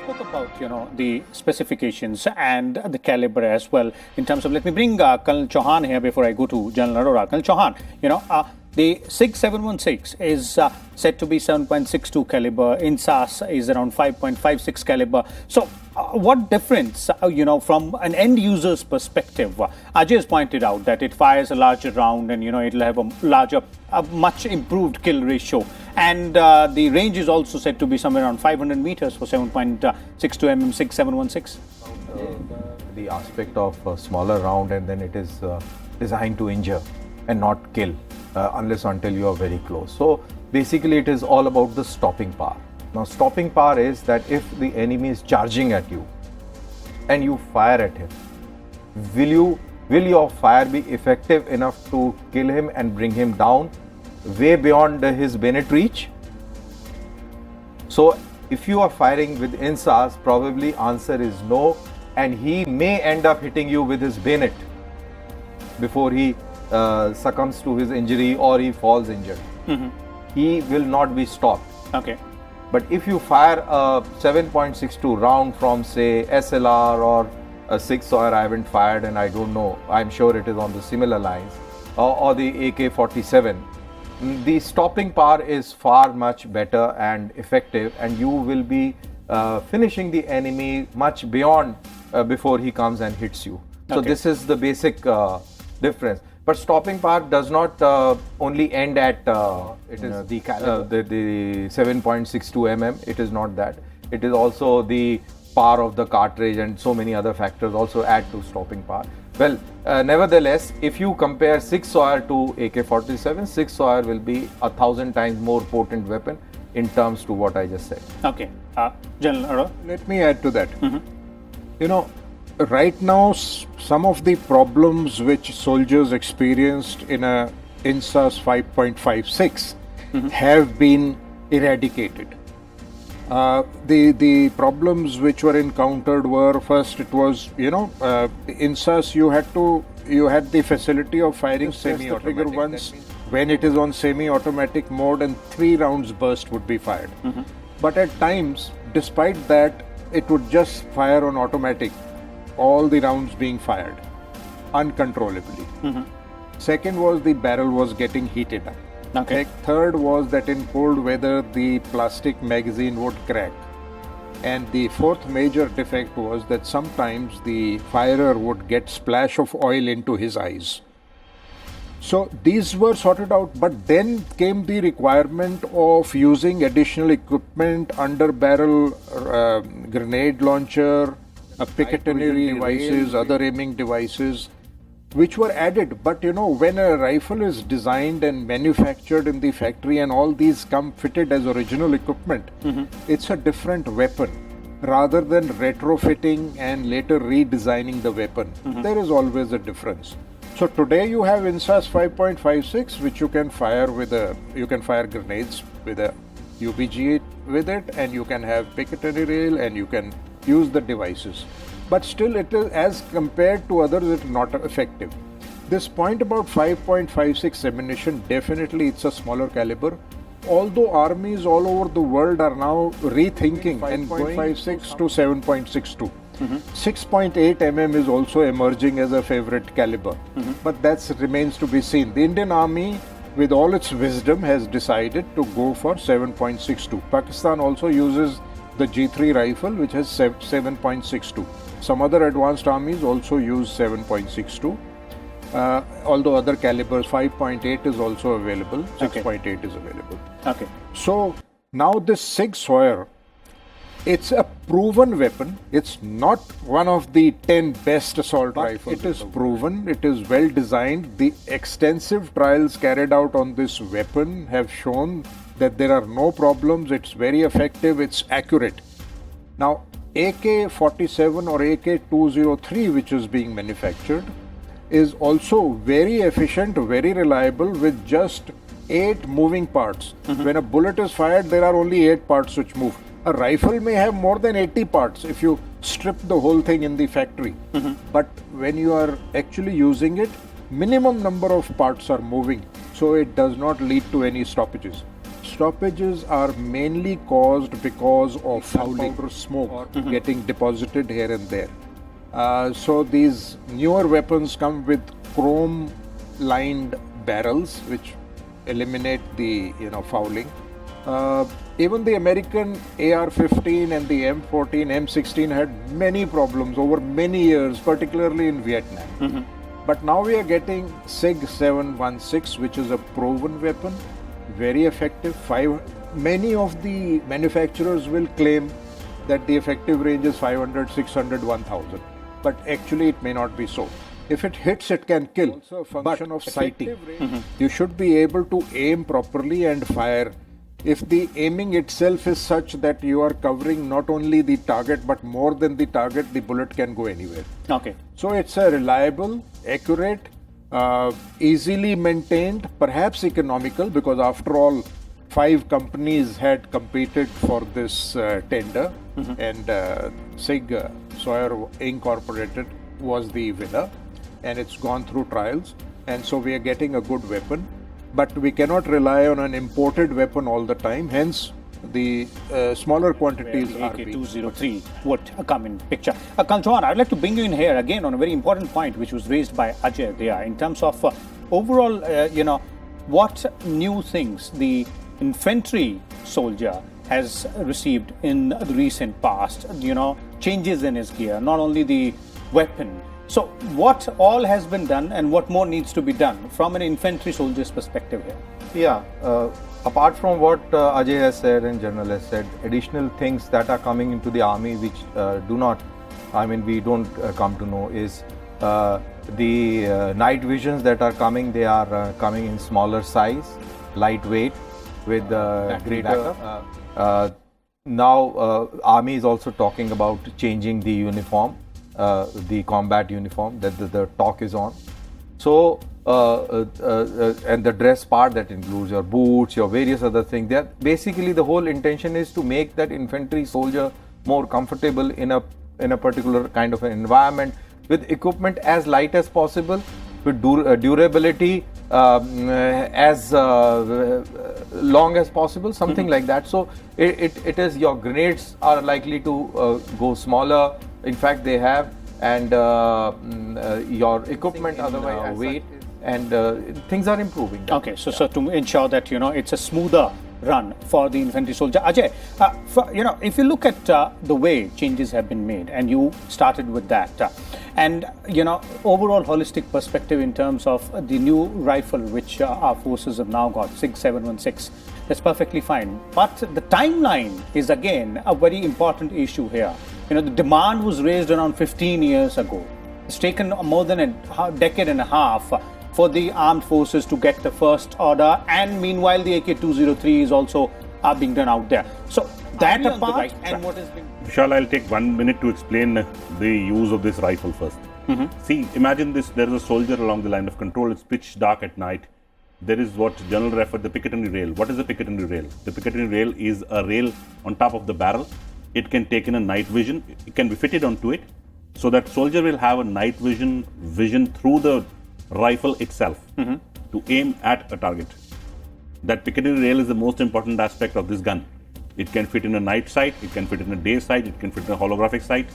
spoke about, the specifications and the caliber as well in terms of, let me bring Colonel Chauhan here before I go to General Arora. Colonel Chauhan, the SIG716 is said to be 7.62 caliber. INSAS is around 5.56 caliber. So what difference, from an end user's perspective? Ajay has pointed out that it fires a larger round and, it'll have a much improved kill ratio. And the range is also said to be somewhere around 500 meters for 7.62 mm SIG716. The aspect of a smaller round, and then it is designed to injure and not kill unless until you are very close. So basically it is all about the stopping power. Now stopping power is that if the enemy is charging at you and you fire at him, will your fire be effective enough to kill him and bring him down way beyond his bayonet reach? So if you are firing with INSAS, probably answer is no, and he may end up hitting you with his bayonet before he succumbs to his injury or he falls injured. He will not be stopped. Okay. But if you fire a 7.62 round from, say, SLR or a 6 Sawyer, I haven't fired and I don't know, I'm sure it is on the similar lines, or the AK-47, the stopping power is far much better and effective, and you will be finishing the enemy much beyond before he comes and hits you. So this is the basic difference. But stopping power does not only end at the 7.62 mm. It is not that. It is also the power of the cartridge and so many other factors also add to stopping power. Well, nevertheless, if you compare 6 Sawyer to AK-47, 6 Sawyer will be 1,000 times more potent weapon in terms to what I just said. Okay. General Arora? Let me add to that. Right now, some of the problems which soldiers experienced in a INSAS 5.56 have been eradicated. The problems which were encountered were, first it was, INSAS you had the facility of firing semi-automatic once when it is on semi-automatic mode, and 3 rounds burst would be fired. But at times, despite that, it would just fire on automatic, all the rounds being fired uncontrollably. Second was the barrel was getting heated up. Okay. Third was that in cold weather the plastic magazine would crack. And the fourth major defect was that sometimes the firer would get splash of oil into his eyes. So these were sorted out, but then came the requirement of using additional equipment, under barrel grenade launcher, Picatinny devices, other aiming devices, which were added. But when a rifle is designed and manufactured in the factory and all these come fitted as original equipment, it's a different weapon rather than retrofitting and later redesigning the weapon. There is always a difference. So today you have INSAS 5.56, which you can fire grenades with a UBG with it, and you can have Picatinny rail, and you can use the devices, but still it is, as compared to others, it's not effective. This point about 5.56 ammunition, definitely it's a smaller caliber, although armies all over the world are now rethinking and going 5.56 to 7.62. 6.8 mm is also emerging as a favorite caliber, but that remains to be seen. The Indian Army, with all its wisdom, has decided to go for 7.62. Pakistan also uses the G3 rifle, which has 7.62. Some other advanced armies also use 7.62. Although other calibers, 5.8 is also available, 6.8 is available. Okay. So now this SIG Sawyer, it's a proven weapon. It's not one of the 10 best assault rifles. It is proven, it is well designed. The extensive trials carried out on this weapon have shown that there are no problems, it's very effective, it's accurate. Now, AK-47 or AK-203, which is being manufactured, is also very efficient, very reliable, with just 8 moving parts. When a bullet is fired, there are only 8 parts which move. A rifle may have more than 80 parts if you strip the whole thing in the factory. But when you are actually using it, minimum number of parts are moving, so it does not lead to any stoppages. stoppages are mainly caused because of fouling or smoke getting deposited here and there. So these newer weapons come with chrome-lined barrels, which eliminate the fouling. Even the American AR-15 and the M14, M16 had many problems over many years, particularly in Vietnam. But now we are getting SIG716, which is a proven weapon, very effective. Many of the manufacturers will claim that the effective range is 500, 600, 1000. But actually it may not be so. If it hits, it can kill. Also a function of sighting. You should be able to aim properly and fire. If the aiming itself is such that you are covering not only the target but more than the target, the bullet can go anywhere. Okay. So it's a reliable, accurate, easily maintained, perhaps economical, because after all, 5 companies had competed for this tender, and SIG Sauer Incorporated was the winner, and it's gone through trials, and so we are getting a good weapon. But we cannot rely on an imported weapon all the time, hence the smaller quantities are AK-203 would come in picture. Colonel Chauhan, I'd like to bring you in here again on a very important point which was raised by Ajay there in terms of overall, what new things the infantry soldier has received in the recent past, changes in his gear, not only the weapon. So what all has been done and what more needs to be done from an infantry soldier's perspective here? Yeah, apart from what Ajay has said and General has said, additional things that are coming into the army which we don't come to know is the night visions that are coming. They are coming in smaller size, lightweight, with greater. Now, army is also talking about changing the uniform. The combat uniform that the talk is on. So, and the dress part that includes your boots, your various other things. Basically, the whole intention is to make that infantry soldier more comfortable in a particular kind of an environment, with equipment as light as possible, with durability as long as possible, something like that. So, it is your grenades are likely to go smaller. In fact, they have, and your equipment otherwise weight, and things are improving. Okay, so to ensure that it's a smoother run for the infantry soldier. Ajay, if you look at the way changes have been made, and you started with that, and overall holistic perspective in terms of the new rifle which our forces have now got, SIG716, that's perfectly fine. But the timeline is again a very important issue here. The demand was raised around 15 years ago. It's taken more than a decade and a half for the armed forces to get the first order, and meanwhile the AK-203 is also being done out there. So that apart, and what has been... Vishal, I'll take 1 minute to explain the use of this rifle first. See, imagine this, there is a soldier along the line of control, it's pitch dark at night. There is what General referred the Picatinny rail. What is the Picatinny rail? The Picatinny rail is a rail on top of the barrel. It can take in a night vision. It can be fitted onto it, so that soldier will have a night vision through the rifle itself to aim at a target. That Picatinny rail is the most important aspect of this gun. It can fit in a night sight, it can fit in a day sight, it can fit in a holographic sight.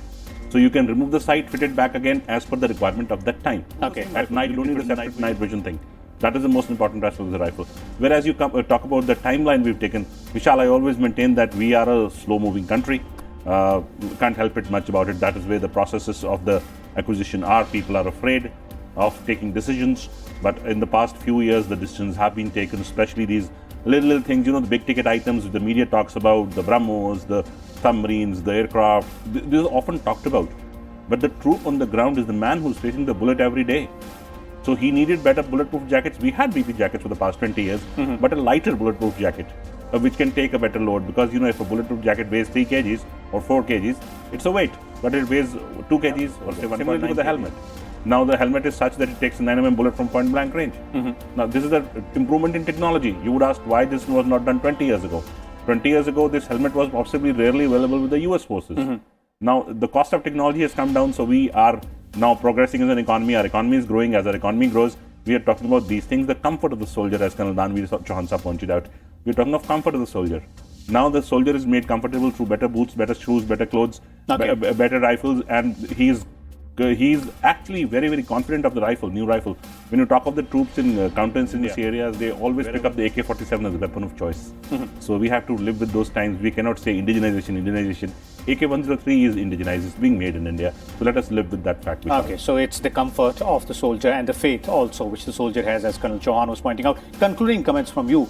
So you can remove the sight, fit it back again as per the requirement of that time. Okay. At night, you don't need a separate night vision thing. That is the most important aspect of the rifle. Whereas you talk about the timeline we've taken, Vishal, I always maintain that we are a slow-moving country. We can't help it much about it. That is where the processes of the acquisition are. People are afraid of taking decisions. But in the past few years, the decisions have been taken, especially these little things, the big ticket items the media talks about, the BrahMos, the submarines, the aircraft. These are often talked about. But the truth on the ground is the man who's facing the bullet every day. So he needed better bulletproof jackets. We had BP jackets for the past 20 years, but a lighter bulletproof jacket, which can take a better load. Because, if a bulletproof jacket weighs 3 kgs or 4 kgs, it's a weight, but it weighs 2 kgs or say 1.9 with the helmet. Now the helmet is such that it takes a 9mm bullet from point blank range. Now this is an improvement in technology. You would ask why this was not done 20 years ago. 20 years ago, this helmet was possibly rarely available with the US forces. Now the cost of technology has come down, so we are now progressing as an economy. Our economy is growing. As our economy grows, we are talking about these things. The comfort of the soldier, as Colonel Danveer Chauhan pointed out. We're talking of comfort of the soldier. Now the soldier is made comfortable through better boots, better shoes, better clothes, better rifles, and he's actually very, very confident of the rifle, new rifle. When you talk of the troops in counterinsurgency areas, they always pick up the AK-47 as a weapon of choice. So we have to live with those times. We cannot say indigenization. AK-103 is indigenized. It's being made in India. So let us live with that fact. Okay, so it's the comfort of the soldier and the faith also, which the soldier has, as Colonel Chauhan was pointing out. Concluding comments from you,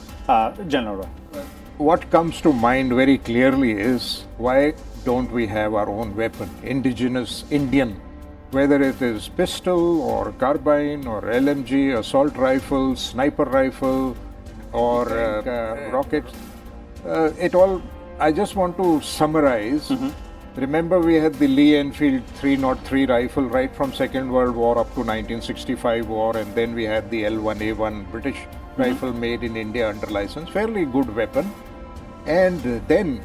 General Arora. What comes to mind very clearly is, why don't we have our own weapon, indigenous Indian, whether it is pistol or carbine or LMG, assault rifle, sniper rifle, or rockets. I just want to summarize. Remember, we had the Lee Enfield 303 rifle right from Second World War up to 1965 war, and then we had the L1A1 British rifle made in India under license, fairly good weapon. And then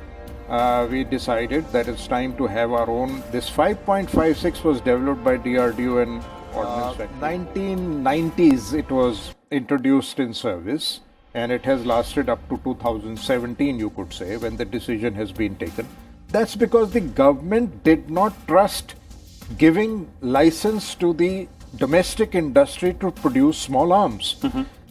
we decided that it's time to have our own. This 5.56 was developed by DRDO and Ordnance Factory. 1990s it was introduced in service, and it has lasted up to 2017, you could say, when the decision has been taken. That's because the government did not trust giving license to the domestic industry to produce small arms,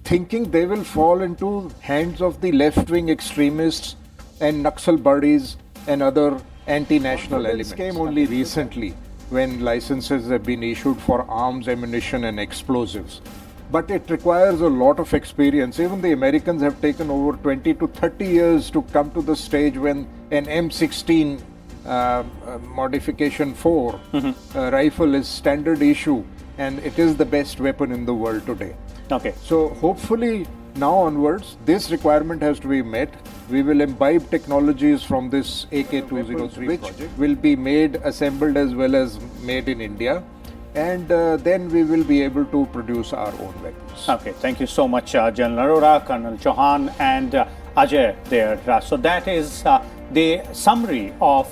thinking they will fall into hands of the left-wing extremists and Naxal buddies and other anti-national elements. This came only recently, when licenses have been issued for arms, ammunition and explosives. But it requires a lot of experience. Even the Americans have taken over 20 to 30 years to come to the stage when an M16 modification 4 rifle is standard issue, and it is the best weapon in the world today. Okay. So hopefully now onwards, this requirement has to be met. We will imbibe technologies from this AK-203, which will be made, assembled as well as made in India. And then we will be able to produce our own weapons. Okay, thank you so much, General Arora, Colonel Chauhan, and Ajay there. So that is the summary of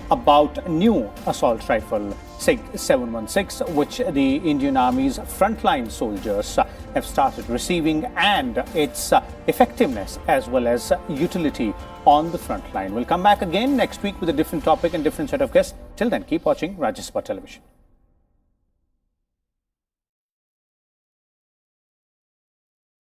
about new assault rifle SIG716, which the Indian Army's frontline soldiers have started receiving, and its effectiveness as well as utility on the front line. We'll come back again next week with a different topic and different set of guests. Till then, keep watching Rajya Sabha Television.